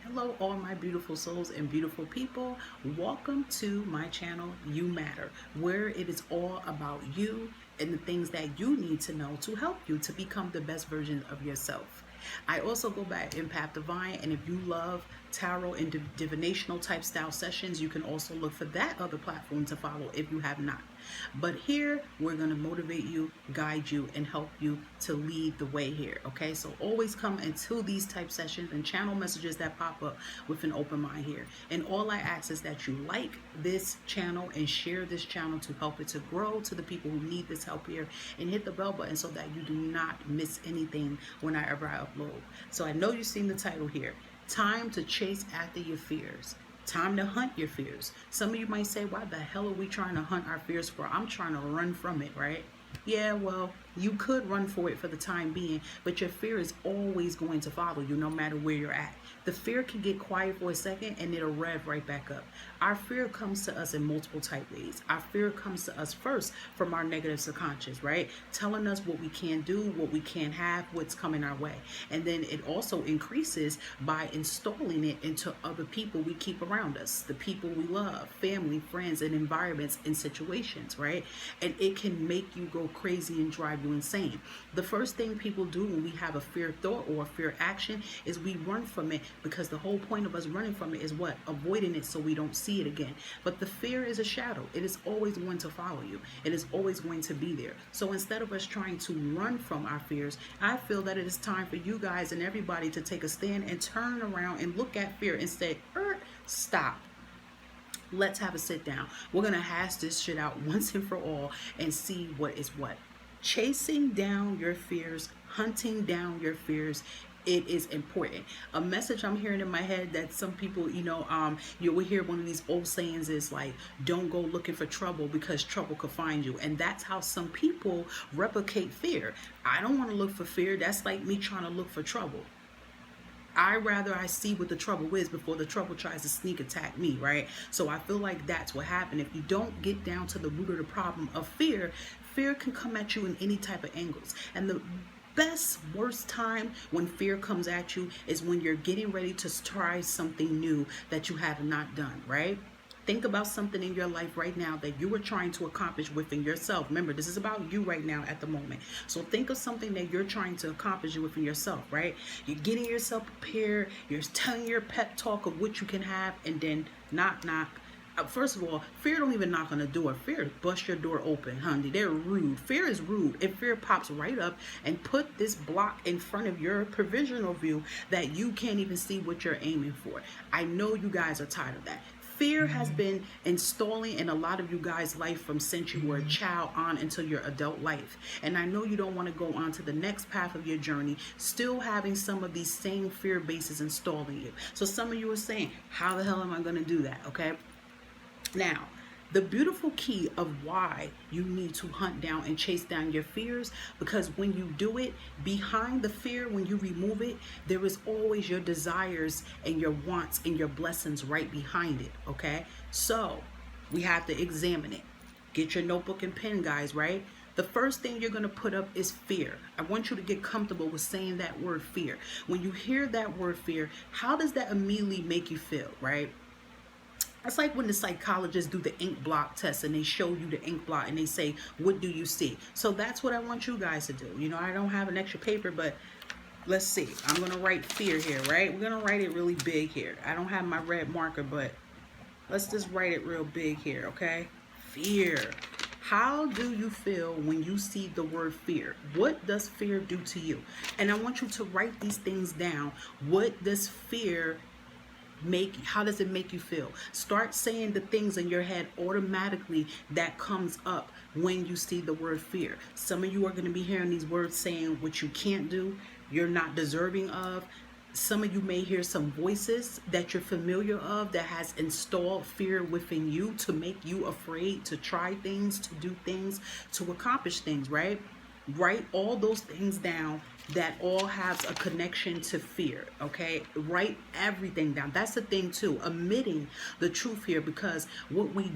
Hello, all my beautiful souls and beautiful people. Welcome to my channel, You Matter, where it is all about you and the things that you need to know to help you to become the best version of yourself. I also go by Empath Divine, and if you love tarot and divinational type style sessions, you can also look for that other platform to follow if you have not. But here, we're going to motivate you, guide you, and help you to lead the way here, okay? So always come into these type sessions and channel messages that pop up with an open mind here. And all I ask is that you like this channel and share this channel to help it to grow to the people who need this help here, and hit the bell button so that you do not miss anything whenever I upload. So I know you've seen the title here. Time to chase after your fears. Time to hunt your fears. Some of you might say, why the hell are we trying to hunt our fears for? I'm trying to run from it, right? Yeah, well, you could run for it for the time being, but your fear is always going to follow you no matter where you're at. The fear can get quiet for a second and it'll rev right back up. Our fear comes to us in multiple type ways. Our fear comes to us first from our negative subconscious, right? Telling us what we can't do, what we can't have, what's coming our way. And then it also increases by installing it into other people we keep around us, the people we love, family, friends, and environments and situations, right? And it can make you go crazy and drive you insane. The first thing people do when we have a fear thought or a fear action is we run from it, because the whole point of us running from it is what? Avoiding it so we don't see it again. But the fear is a shadow. It is always going to follow you. It is always going to be there. So instead of us trying to run from our fears, I feel that it is time for you guys and everybody to take a stand and turn around and look at fear and say, stop. Let's have a sit down. We're going to hash this shit out once and for all and see what is what. Chasing down your fears, hunting down your fears, it is important. A message I'm hearing in my head that some people, you will hear one of these old sayings is like, don't go looking for trouble because trouble could find you. And that's how some people replicate fear. I don't want to look for fear. That's like me trying to look for trouble. I see what the trouble is before the trouble tries to sneak attack me, right? So I feel like that's what happened. If you don't get down to the root of the problem of fear, fear can come at you in any type of angles. And the worst time when fear comes at you is when you're getting ready to try something new that you have not done, right? Think about something in your life right now that you are trying to accomplish within yourself. Remember, this is about you right now at the moment. So think of something that you're trying to accomplish within yourself, right? You're getting yourself prepared. You're telling your pep talk of what you can have, and then knock, knock. First of all, fear don't even knock on the door. Fear bust your door open, honey. They're rude. Fear is rude. If fear pops right up and put this block in front of your provisional view that you can't even see what you're aiming for. I know you guys are tired of that. Fear has been installing in a lot of you guys' life from since you were a child on until your adult life. And I know you don't want to go on to the next path of your journey, still having some of these same fear bases installing you. So some of you are saying, how the hell am I going to do that? Okay. Now, the beautiful key of why you need to hunt down and chase down your fears, because when you do it, behind the fear, when you remove it, there is always your desires and your wants and your blessings right behind it, okay? So we have to examine it. Get your notebook and pen, guys, right? The first thing you're going to put up is fear. I want you to get comfortable with saying that word fear. When you hear that word fear, how does that immediately make you feel, right? It's like when the psychologists do the ink blot test and they show you the ink blot and they say, what do you see? So that's what I want you guys to do. I don't have an extra paper, but let's see. I'm going to write fear here, right? We're going to write it really big here. I don't have my red marker, but let's just write it real big here, okay? Fear. How do you feel when you see the word fear? What does fear do to you? And I want you to write these things down. What does fear how does it make you feel? Start saying the things in your head automatically that comes up when you see the word fear. Some of you are going to be hearing these words saying what you can't do, you're not deserving of. Some of you may hear some voices that you're familiar of that has installed fear within you to make you afraid to try things, to do things, to accomplish things, right? Write all those things down that all has a connection to fear. Okay, write everything down. That's the thing too, admitting the truth here, because what we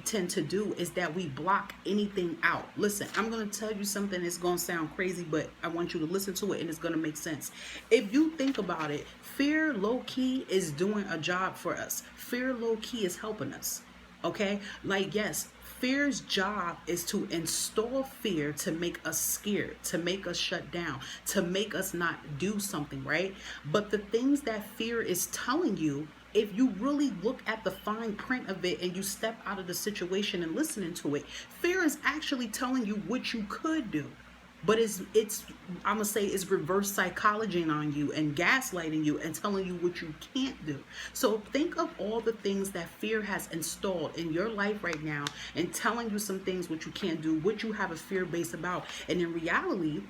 tend to do is that we block anything out. Listen, I'm going to tell you something that's going to sound crazy, but I want you to listen to it and it's going to make sense. If you think about it, fear low key is doing a job for us. Fear low key is helping us. Okay, like, yes, fear's job is to install fear, to make us scared, to make us shut down, to make us not do something, right? But the things that fear is telling you, if you really look at the fine print of it and you step out of the situation and listening to it, fear is actually telling you what you could do. But it's I'm gonna say it's reverse psychology on you and gaslighting you and telling you what you can't do. So think of all the things that fear has installed in your life right now and telling you some things what you can't do, what you have a fear base about. And in reality,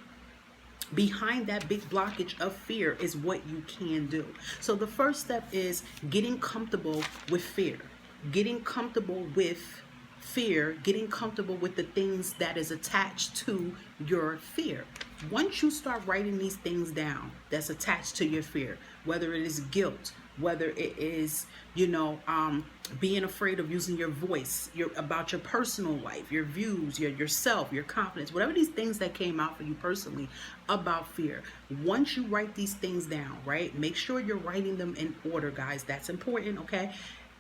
behind that big blockage of fear is what you can do. So the first step is getting comfortable with fear. Getting comfortable with fear, getting comfortable with the things that is attached to your fear. Once you start writing these things down that's attached to your fear, whether it is guilt, whether it is, being afraid of using your voice, about your personal life, your views, yourself, your confidence, whatever these things that came out for you personally about fear. Once you write these things down, right? Make sure you're writing them in order, guys. That's important, okay?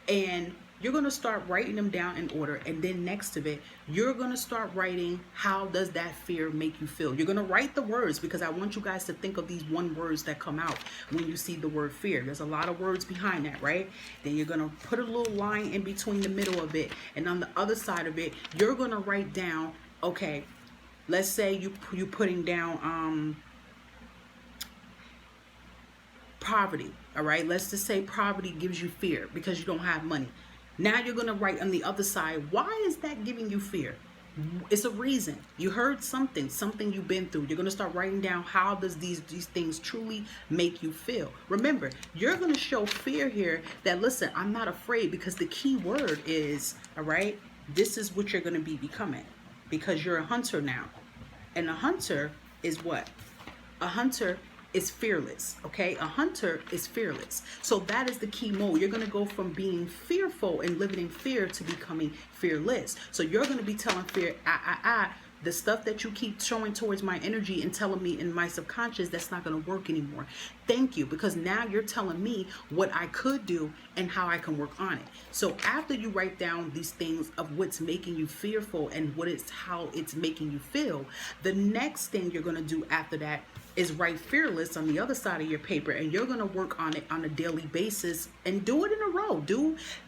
And you're going to start writing them down in order, and then next to it you're going to start writing, how does that fear make you feel? You're going to write the words, because I want you guys to think of these one words that come out when you see the word fear. There's a lot of words behind that, right? Then you're going to put a little line in between the middle of it, and on the other side of it you're going to write down, okay, let's say you putting down poverty. All right, let's just say poverty gives you fear because you don't have money. Now you're going to write on the other side, why is that giving you fear? It's a reason. You heard something you've been through. You're going to start writing down, how does these things truly make you feel? Remember, you're going to show fear here that, listen, I'm not afraid, because the key word is, all right, this is what you're going to be becoming, because you're a hunter now. And a hunter is what? A hunter is fearless, okay? A hunter is fearless. So that is the key mode. You're going to go from being fearful and living in fear to becoming fearless. So you're going to be telling fear, the stuff that you keep showing towards my energy and telling me in my subconscious, that's not going to work anymore. Thank you, because now you're telling me what I could do and how I can work on it. So after you write down these things of what's making you fearful and how it's making you feel, the next thing you're going to do after that is write fearless on the other side of your paper, and you're going to work on it on a daily basis and do it in a row.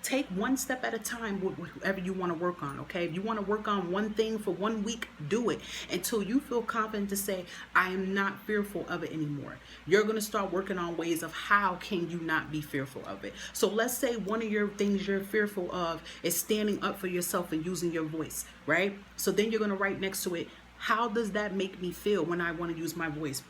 Take one step at a time, whatever you want to work on. Okay, if you want to work on one thing for 1 week, do it until you feel confident to say, I am not fearful of it anymore. You're going to start working on ways of how can you not be fearful of it. So let's say one of your things you're fearful of is standing up for yourself and using your voice, right? So then you're going to write next to it, how does that make me feel when I want to use my voice?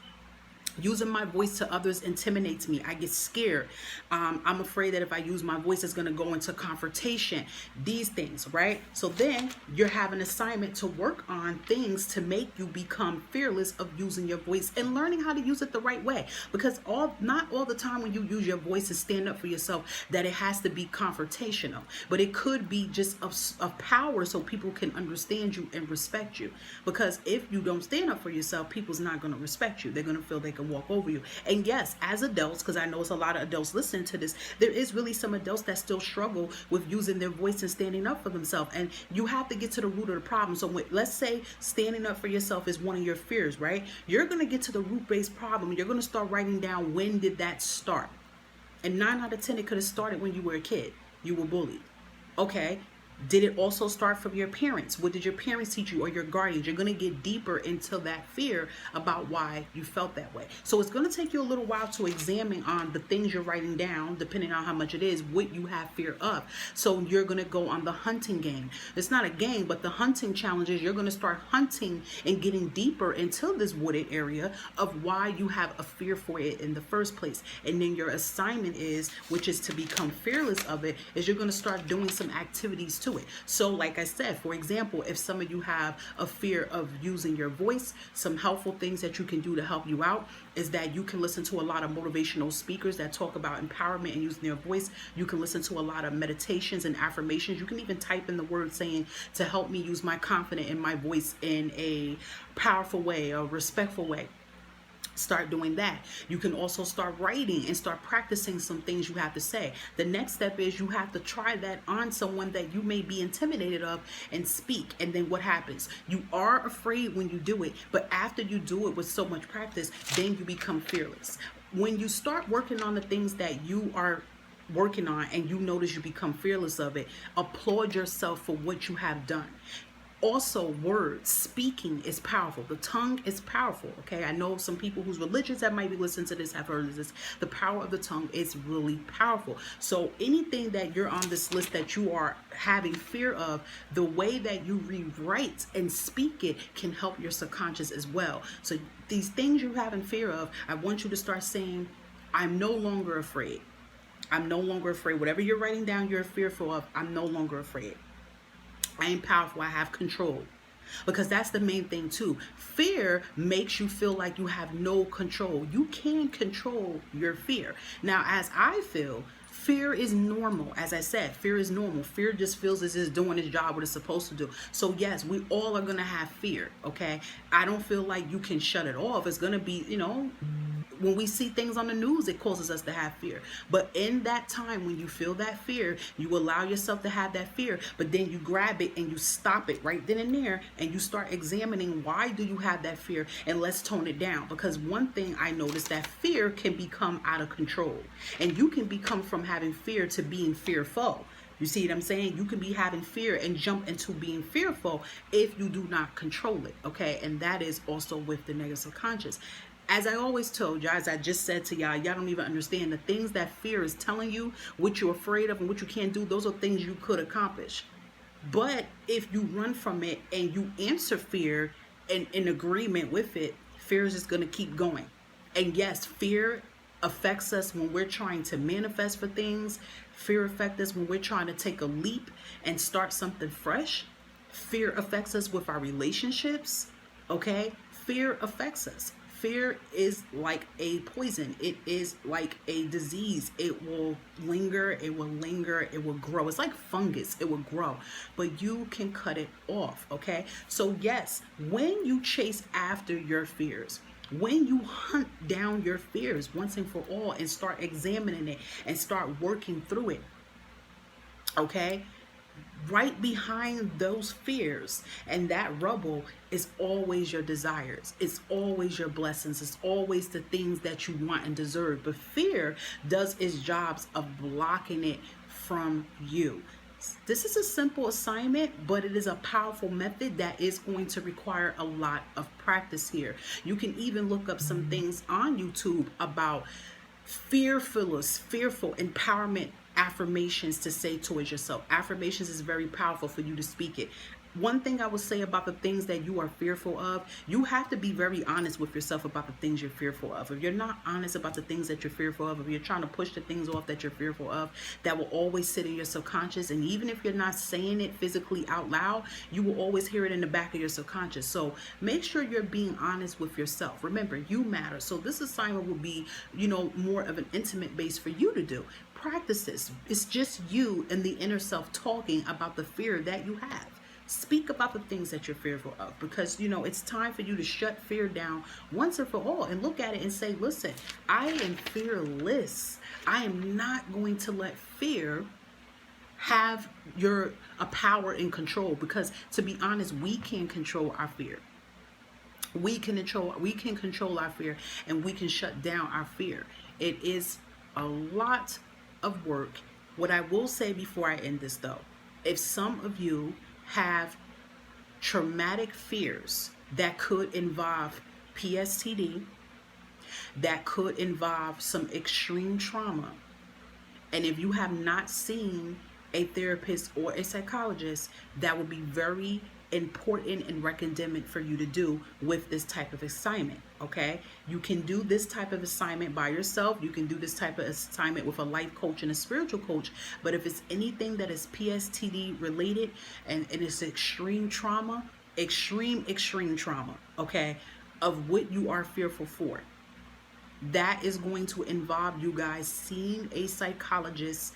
Using my voice to others intimidates me. I get scared. I'm afraid that if I use my voice, it's going to go into confrontation. These things, right? So then you have an assignment to work on things to make you become fearless of using your voice and learning how to use it the right way. Because not all the time when you use your voice to stand up for yourself that it has to be confrontational, but it could be just of power, so people can understand you and respect you. Because if you don't stand up for yourself, people's not going to respect you. They're going to feel they can walk over you. And yes, as adults, because I know it's a lot of adults listening to this, there is really some adults that still struggle with using their voice and standing up for themselves. And you have to get to the root of the problem. So let's say standing up for yourself is one of your fears, right? You're going to get to the root-based problem. You're going to start writing down, when did that start? And 9 out of 10, it could have started when you were a kid. You were bullied. Okay. Did it also start from your parents? What did your parents teach you, or your guardians? You're going to get deeper into that fear about why you felt that way. So it's going to take you a little while to examine on the things you're writing down, depending on how much it is, what you have fear of. So you're going to go on the hunting game. It's not a game, but the hunting challenge is you're going to start hunting and getting deeper into this wooded area of why you have a fear for it in the first place. And then your assignment is, which is to become fearless of it, is you're going to start doing some activities to it. So like I said, for example, if some of you have a fear of using your voice, some helpful things that you can do to help you out is that you can listen to a lot of motivational speakers that talk about empowerment and using their voice. You can listen to a lot of meditations and affirmations. You can even type in the word saying, to help me use my confidence in my voice in a powerful way, a respectful way. Start doing that. You can also start writing and start practicing some things you have to say. The next step is you have to try that on someone that you may be intimidated of and speak. And then what happens? You are afraid when you do it, but after you do it with so much practice, then you become fearless. When you start working on the things that you are working on and you notice you become fearless of it, applaud yourself for what you have done. Also, words, speaking is powerful. The tongue is powerful. Okay, I know some people who's religious that might be listening to this have heard of this. The power of the tongue is really powerful. So anything that you're on this list that you are having fear of, the way that you rewrite and speak it can help your subconscious as well. So these things you're having fear of, I want you to start saying, I'm no longer afraid. I'm no longer afraid. Whatever you're writing down you're fearful of, I'm no longer afraid. I am powerful. I have control. Because that's the main thing too. Fear makes you feel like you have no control. You can control your fear. Now, as I feel, fear is normal. As I said, fear is normal. Fear just feels as it's doing its job, what it's supposed to do. So yes, we all are going to have fear, okay? I don't feel like you can shut it off. It's going to be, when we see things on the news, it causes us to have fear. But in that time, when you feel that fear, you allow yourself to have that fear, but then you grab it and you stop it right then and there, and you start examining, why do you have that fear? And let's tone it down. Because one thing I noticed, that fear can become out of control. And you can become from having fear to being fearful. You see what I'm saying? You can be having fear and jump into being fearful if you do not control it, okay? And that is also with the negative subconscious. As I always told you, as I just said to y'all don't even understand the things that fear is telling you, what you're afraid of and what you can't do. Those are things you could accomplish. But if you run from it and you answer fear and in agreement with it, fear is just going to keep going. And yes, fear affects us when we're trying to manifest for things. Fear affects us when we're trying to take a leap and start something fresh. Fear affects us with our relationships, okay? Fear affects us. Fear is like a poison. It is like a disease. It will linger, it will linger, it will grow. It's like fungus, it will grow. But you can cut it off, okay? So yes, when you chase after your fears, when you hunt down your fears once and for all and start examining it and start working through it, okay? Right behind those fears and that rubble is always your desires. It's always your blessings. It's always the things that you want and deserve. But fear does its jobs of blocking it from you. This is a simple assignment, but it is a powerful method that is going to require a lot of practice here. You can even look up some things on YouTube about fearful empowerment affirmations to say towards yourself. Affirmations is very powerful for you to speak it. One thing I would say about the things that you are fearful of, you have to be very honest with yourself about the things you're fearful of. If you're not honest about the things that you're fearful of, if you're trying to push the things off that you're fearful of, that will always sit in your subconscious. And even if you're not saying it physically out loud, you will always hear it in the back of your subconscious. So make sure you're being honest with yourself. Remember, you matter. So this assignment will be, more of an intimate base for you to do. Practice this. It's just you and the inner self talking about the fear that you have. Speak about the things that you're fearful of, because it's time for you to shut fear down once and for all and look at it and say, listen, I am fearless. I am not going to let fear have a power and control, because to be honest, we can control our fear. We can control our fear, and we can shut down our fear. It is a lot of work. What I will say before I end this though, if some of you have traumatic fears that could involve PSTD, that could involve some extreme trauma, and if you have not seen a therapist or a psychologist, that would be very important and recommended for you to do with this type of assignment. Okay, you can do this type of assignment by yourself. You can do this type of assignment with a life coach and a spiritual coach. But if it's anything that is PSTD related and it's extreme trauma, extreme trauma, okay, of what you are fearful for, that is going to involve you guys seeing a psychologist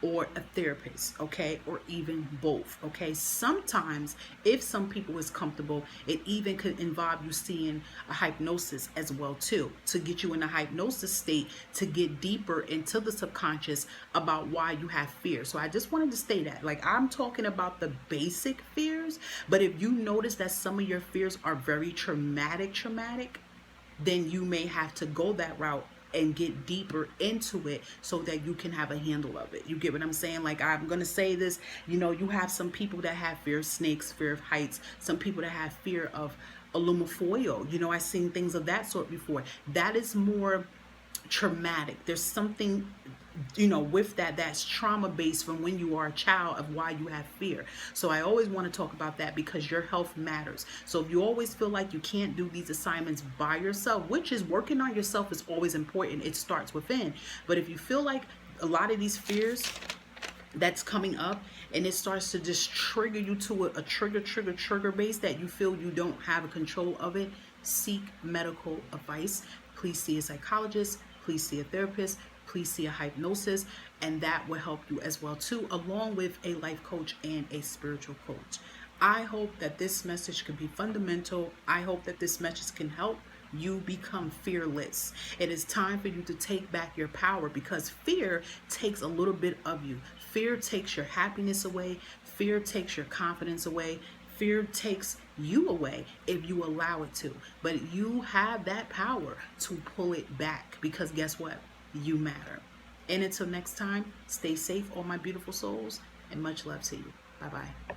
or a therapist, okay, or even both, okay. Sometimes, if some people is comfortable, it even could involve you seeing a hypnosis as well too, to get you in a hypnosis state to get deeper into the subconscious about why you have fear. So I just wanted to say that, like, I'm talking about the basic fears, but if you notice that some of your fears are very traumatic, then you may have to go that route and get deeper into it so that you can have a handle of it. You get what I'm saying? Like, I'm going to say this, you have some people that have fear of snakes, fear of heights, some people that have fear of aluminum. I've seen things of that sort before. That is more traumatic. There's something with that's trauma based from when you are a child of why you have fear. So I always want to talk about that because your health matters. So if you always feel like you can't do these assignments by yourself, which is working on yourself is always important, it starts within. But if you feel like a lot of these fears that's coming up and it starts to just trigger you to a trigger base that you feel you don't have a control of it, seek medical advice. Please see a psychologist, please see a therapist, please see a hypnosis, and that will help you as well too, along with a life coach and a spiritual coach. I hope that this message can be fundamental. I hope that this message can help you become fearless. It is time for you to take back your power, because fear takes a little bit of you. Fear takes your happiness away. Fear takes your confidence away. Fear takes you away if you allow it to. But you have that power to pull it back, because guess what? You matter. And until next time, stay safe, all my beautiful souls, and much love to you. Bye-bye.